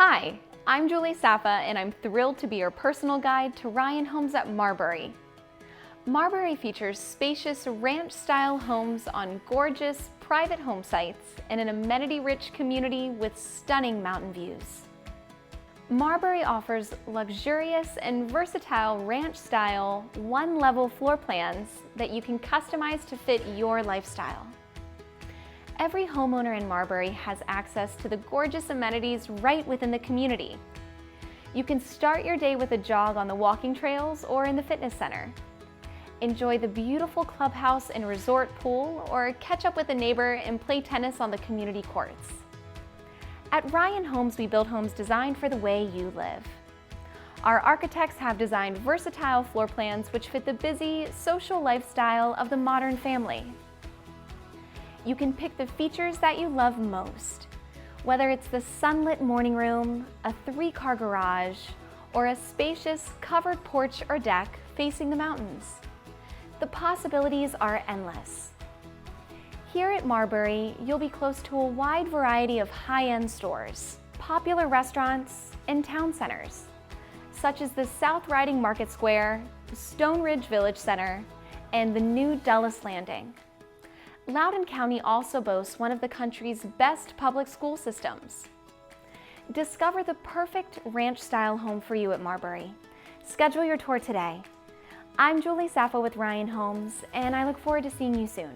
Hi, I'm Julie Saffa, and I'm thrilled to be your personal guide to Ryan Homes at Marbury. Marbury features spacious ranch-style homes on gorgeous private home sites in an amenity-rich community with stunning mountain views. Marbury offers luxurious and versatile ranch-style one-level floor plans that you can customize to fit your lifestyle. Every homeowner in Marbury has access to the gorgeous amenities right within the community. You can start your day with a jog on the walking trails or in the fitness center. Enjoy the beautiful clubhouse and resort pool, or catch up with a neighbor and play tennis on the community courts. At Ryan Homes, we build homes designed for the way you live. Our architects have designed versatile floor plans which fit the busy, social lifestyle of the modern family. You can pick the features that you love most, whether it's the sunlit morning room, a 3-car garage, or a spacious covered porch or deck facing the mountains. The possibilities are endless. Here at Marbury, you'll be close to a wide variety of high-end stores, popular restaurants, and town centers, such as the South Riding Market Square, Stone Ridge Village Center, and the new Dulles Landing. Loudoun County also boasts one of the country's best public school systems. Discover the perfect ranch-style home for you at Marbury. Schedule your tour today. I'm Julie Saffa with Ryan Homes, and I look forward to seeing you soon.